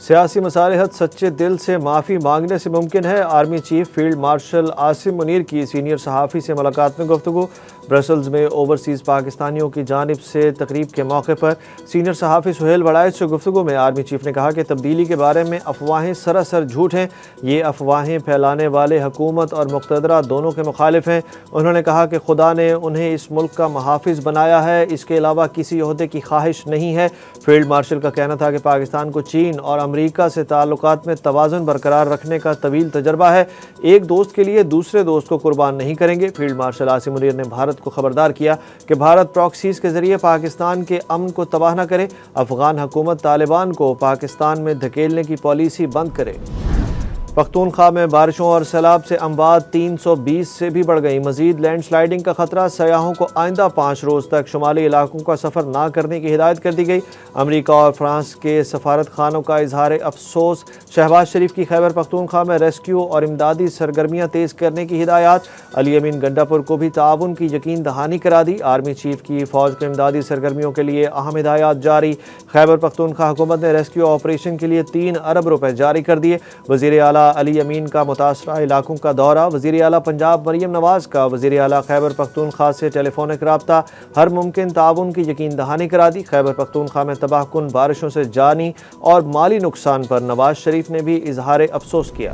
سیاسی مصالحت سچے دل سے معافی مانگنے سے ممکن ہے۔ Army chief field marshal Asim Munir کی سینئر صحافی سے ملاقات میں گفتگو۔ برسلز میں اوورسیز پاکستانیوں کی جانب سے تقریب کے موقع پر سینئر صحافی سہیل وڑائچ سے گفتگو میں آرمی چیف نے کہا کہ تبدیلی کے بارے میں افواہیں سراسر جھوٹ ہیں۔ یہ افواہیں پھیلانے والے حکومت اور مقتدرہ دونوں کے مخالف ہیں۔ انہوں نے کہا کہ خدا نے انہیں اس ملک کا محافظ بنایا ہے، اس کے علاوہ کسی عہدے کی خواہش نہیں ہے۔ فیلڈ مارشل کا کہنا تھا کہ پاکستان کو چین اور امریکہ سے تعلقات میں توازن برقرار رکھنے کا طویل تجربہ ہے۔ ایک دوست کے لیے دوسرے دوست کو قربان نہیں کریں گے۔ فیلڈ مارشل عاصم منیر نے بھارت کو خبردار کیا کہ بھارت پراکسیز کے ذریعے پاکستان کے امن کو تباہ نہ کرے۔ افغان حکومت طالبان کو پاکستان میں دھکیلنے کی پالیسی بند کرے۔ پختونخوا میں بارشوں اور سیلاب سے اموات 320 سے بھی بڑھ گئی۔ مزید لینڈ سلائیڈنگ کا خطرہ، سیاحوں کو آئندہ 5 روز تک شمالی علاقوں کا سفر نہ کرنے کی ہدایت کر دی گئی۔ امریکہ اور فرانس کے سفارت خانوں کا اظہار افسوس۔ شہباز شریف کی خیبر پختونخوا میں ریسکیو اور امدادی سرگرمیاں تیز کرنے کی ہدایات۔ علی امین گنڈاپور کو بھی تعاون کی یقین دہانی کرا دی۔ آرمی چیف کی فوج کو امدادی سرگرمیوں کے لیے اہم ہدایات جاری۔ خیبر پختونخوا حکومت نے ریسکیو آپریشن کے لیے 3 ارب روپے جاری کر دیے۔ وزیر اعلیٰ علی امین کا متاثرہ علاقوں کا دورہ۔ وزیر اعلیٰ پنجاب مریم نواز کا وزیر اعلیٰ خیبر پختونخوا سے ٹیلی فونک رابطہ، ہر ممکن تعاون کی یقین دہانی کرا دی۔ خیبر پختونخوا میں تباہ کن بارشوں سے جانی اور مالی نقصان پر نواز شریف نے بھی اظہار افسوس کیا۔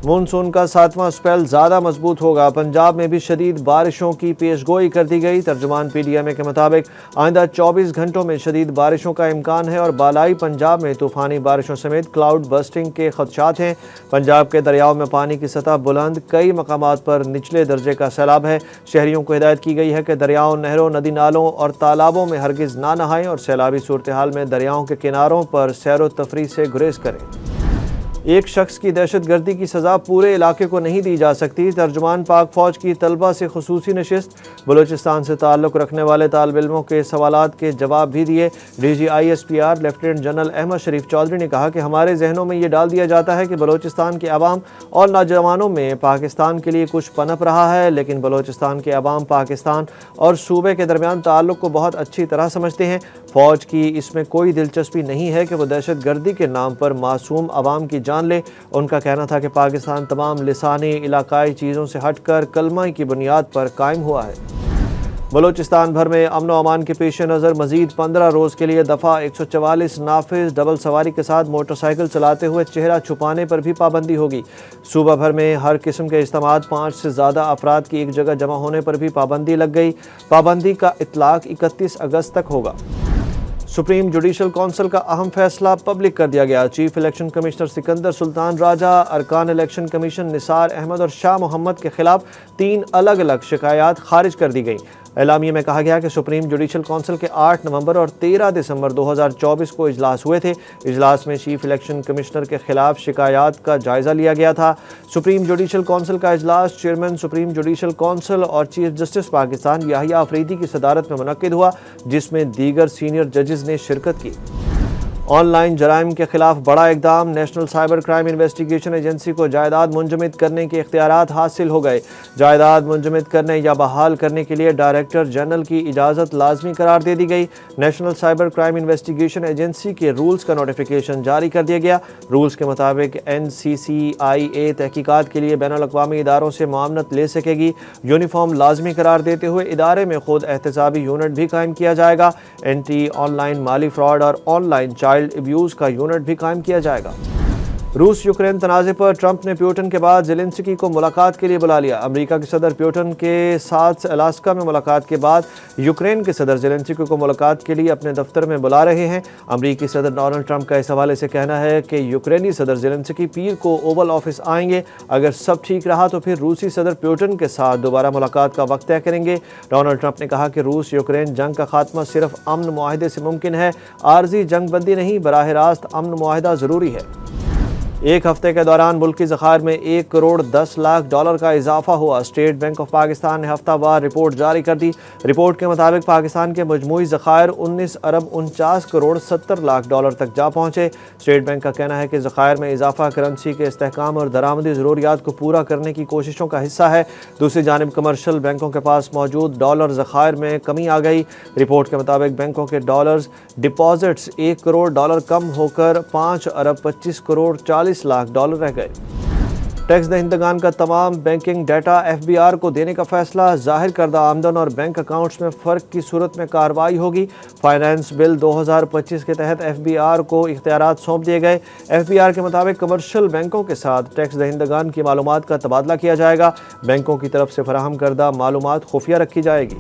مونسون کا 7واں اسپیل زیادہ مضبوط ہوگا۔ پنجاب میں بھی شدید بارشوں کی پیش گوئی کر دی گئی۔ ترجمان پی ڈی ایم اے کے مطابق آئندہ 24 گھنٹوں میں شدید بارشوں کا امکان ہے اور بالائی پنجاب میں طوفانی بارشوں سمیت کلاؤڈ برسٹنگ کے خدشات ہیں۔ پنجاب کے دریاؤں میں پانی کی سطح بلند، کئی مقامات پر نچلے درجے کا سیلاب ہے۔ شہریوں کو ہدایت کی گئی ہے کہ دریاؤں، نہروں، ندی نالوں اور تالابوں میں ہرگز نہ نہائیں اور سیلابی صورتحال میں دریاؤں کے کناروں پر سیر و تفریح سے گریز کریں۔ ایک شخص کی دہشت گردی کی سزا پورے علاقے کو نہیں دی جا سکتی۔ ترجمان پاک فوج کی طلبہ سے خصوصی نشست۔ بلوچستان سے تعلق رکھنے والے طالب علموں کے سوالات کے جواب بھی دیے۔ D G I S P R lieutenant general Ahmed Sharif Chaudhry نے کہا کہ ہمارے ذہنوں میں یہ ڈال دیا جاتا ہے کہ بلوچستان کے عوام اور نوجوانوں میں پاکستان کے لیے کچھ پنپ رہا ہے، لیکن بلوچستان کے عوام پاکستان اور صوبے کے درمیان تعلق کو بہت اچھی طرح سمجھتے ہیں۔ فوج کی اس میں کوئی دلچسپی نہیں ہے کہ وہ دہشت گردی کے نام پر معصوم عوام کی جان لے۔ ان کا کہنا تھا کہ پاکستان تمام لسانی علاقائی چیزوں سے ہٹ کر کلمہ کی بنیاد پر قائم ہوا ہے۔ بلوچستان بھر میں امن و امان کے پیش نظر مزید 15 روز کے لیے دفعہ 144 نافذ۔ ڈبل سواری کے ساتھ موٹر سائیکل چلاتے ہوئے چہرہ چھپانے پر بھی پابندی ہوگی۔ صوبہ بھر میں ہر قسم کے اجتماعات 5 سے زیادہ افراد کی ایک جگہ جمع ہونے پر بھی پابندی لگ گئی۔ پابندی کا اطلاق 31 اگست تک ہوگا۔ سپریم جوڈیشل کونسل کا اہم فیصلہ پبلک کر دیا گیا۔ چیف الیکشن کمشنر سکندر سلطان راجہ، ارکان الیکشن کمیشن نثار احمد اور شاہ محمد کے خلاف 3 الگ الگ شکایات خارج کر دی گئیں۔ اعلامیے میں کہا گیا کہ سپریم جوڈیشل کونسل کے 8 نومبر اور 13 دسمبر 2024 کو اجلاس ہوئے تھے۔ اجلاس میں چیف الیکشن کمشنر کے خلاف شکایات کا جائزہ لیا گیا تھا۔ سپریم جوڈیشل کونسل کا اجلاس چیئرمین سپریم جوڈیشل کونسل اور چیف جسٹس پاکستان یحییٰ آفریدی کی صدارت میں منعقد ہوا، جس میں دیگر سینئر ججز نے شرکت کی۔ آن لائن جرائم کے خلاف بڑا اقدام۔ National cyber crime investigation agency کو جائیداد منجمد کرنے کے اختیارات حاصل ہو گئے۔ جائیداد منجمد کرنے یا بحال کرنے کے لیے ڈائریکٹر جنرل کی اجازت لازمی قرار دے دی گئی۔ National cyber crime investigation agency کے رولز کا نوٹیفیکیشن جاری کر دیا گیا۔ رولز کے مطابق NCCIA تحقیقات کے لیے بین الاقوامی اداروں سے معاونت لے سکے گی۔ یونیفارم لازمی قرار دیتے ہوئے ادارے میں خود احتسابی یونٹ بھی قائم کیا جائے گا۔ اینٹی آن لائن مالی فراڈ اور آن لائن چائلڈ ابیوز کا یونٹ بھی قائم کیا جائے گا۔ روس یوکرین تنازع پر ٹرمپ نے پیوٹن کے بعد زیلنسکی کو ملاقات کے لیے بلا لیا۔ امریکہ کے صدر پیوٹن کے ساتھ الاسکا میں ملاقات کے بعد یوکرین کے صدر زیلنسکی کو ملاقات کے لیے اپنے دفتر میں بلا رہے ہیں۔ امریکی صدر ڈونلڈ ٹرمپ کا اس حوالے سے کہنا ہے کہ یوکرینی صدر زیلنسکی پیر کو اوول آفس آئیں گے۔ اگر سب ٹھیک رہا تو پھر روسی صدر پیوٹن کے ساتھ دوبارہ ملاقات کا وقت طے کریں گے۔ ڈونلڈ ٹرمپ نے کہا کہ روس یوکرین جنگ کا خاتمہ صرف امن معاہدے سے ممکن ہے، عارضی جنگ بندی نہیں، براہ راست امن معاہدہ ضروری ہے۔ ایک ہفتے کے دوران ملکی ذخائر میں 1 کروڑ 10 لاکھ ڈالر کا اضافہ ہوا۔ اسٹیٹ بینک آف پاکستان نے ہفتہ وار رپورٹ جاری کر دی۔ رپورٹ کے مطابق پاکستان کے مجموعی ذخائر 19 ارب 49 کروڑ 70 لاکھ ڈالر تک جا پہنچے۔ اسٹیٹ بینک کا کہنا ہے کہ ذخائر میں اضافہ کرنسی کے استحکام اور درآمدی ضروریات کو پورا کرنے کی کوششوں کا حصہ ہے۔ دوسری جانب کمرشل بینکوں کے پاس موجود ڈالر ذخائر میں کمی آ گئی۔ رپورٹ کے مطابق بینکوں کے ڈالرز ڈپازٹس 1 کروڑ ڈالر کم ہو کر 5 ارب 25 کروڑ 40 لاکھ ڈالر رہ گئے۔ ٹیکس دہندگان کا تمام بینکنگ ڈیٹا FBR کو دینے کا فیصلہ۔ ظاہر کردہ آمدن اور بینک اکاؤنٹس میں فرق کی صورت میں کارروائی ہوگی۔ فائنانس بل 2025 کے تحت FBR کو اختیارات سونپ دیے گئے۔ FBR کے مطابق کمرشل بینکوں کے ساتھ ٹیکس دہندگان کی معلومات کا تبادلہ کیا جائے گا۔ بینکوں کی طرف سے فراہم کردہ معلومات خفیہ رکھی جائے گی۔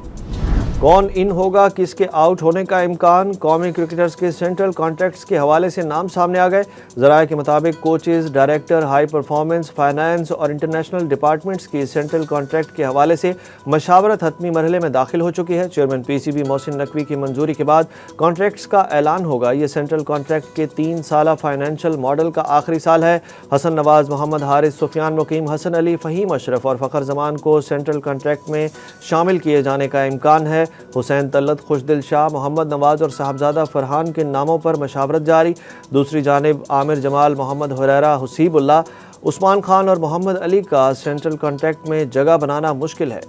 کون ان ہوگا، کس کے آؤٹ ہونے کا امکان؟ قومی کرکٹرز کے سینٹرل کانٹریکٹس کے حوالے سے نام سامنے آ گئے۔ ذرائع کے مطابق coaches, director high performance, finance اور انٹرنیشنل ڈپارٹمنٹس کی سینٹرل کانٹریکٹ کے حوالے سے مشاورت حتمی مرحلے میں داخل ہو چکی ہے۔ چیئرمین PCB محسن نقوی کی منظوری کے بعد کانٹریکٹس کا اعلان ہوگا۔ یہ سینٹرل کانٹریکٹ کے 3 سالہ فائنینشل ماڈل کا آخری سال ہے۔ حسن نواز، محمد حارث، سفیان مقیم، حسن علی، فہیم اشرف اور فخر زمان کو سینٹرل کانٹریکٹ میں شامل کیے جانے کا امکان ہے۔ حسین طلعت، خوشدل شاہ، محمد نواز اور صاحبزادہ فرحان کے ناموں پر مشاورت جاری۔ دوسری جانب عامر جمال، محمد حریرہ، حسیب اللہ، عثمان خان اور محمد علی کا سینٹرل کانٹریکٹ میں جگہ بنانا مشکل ہے۔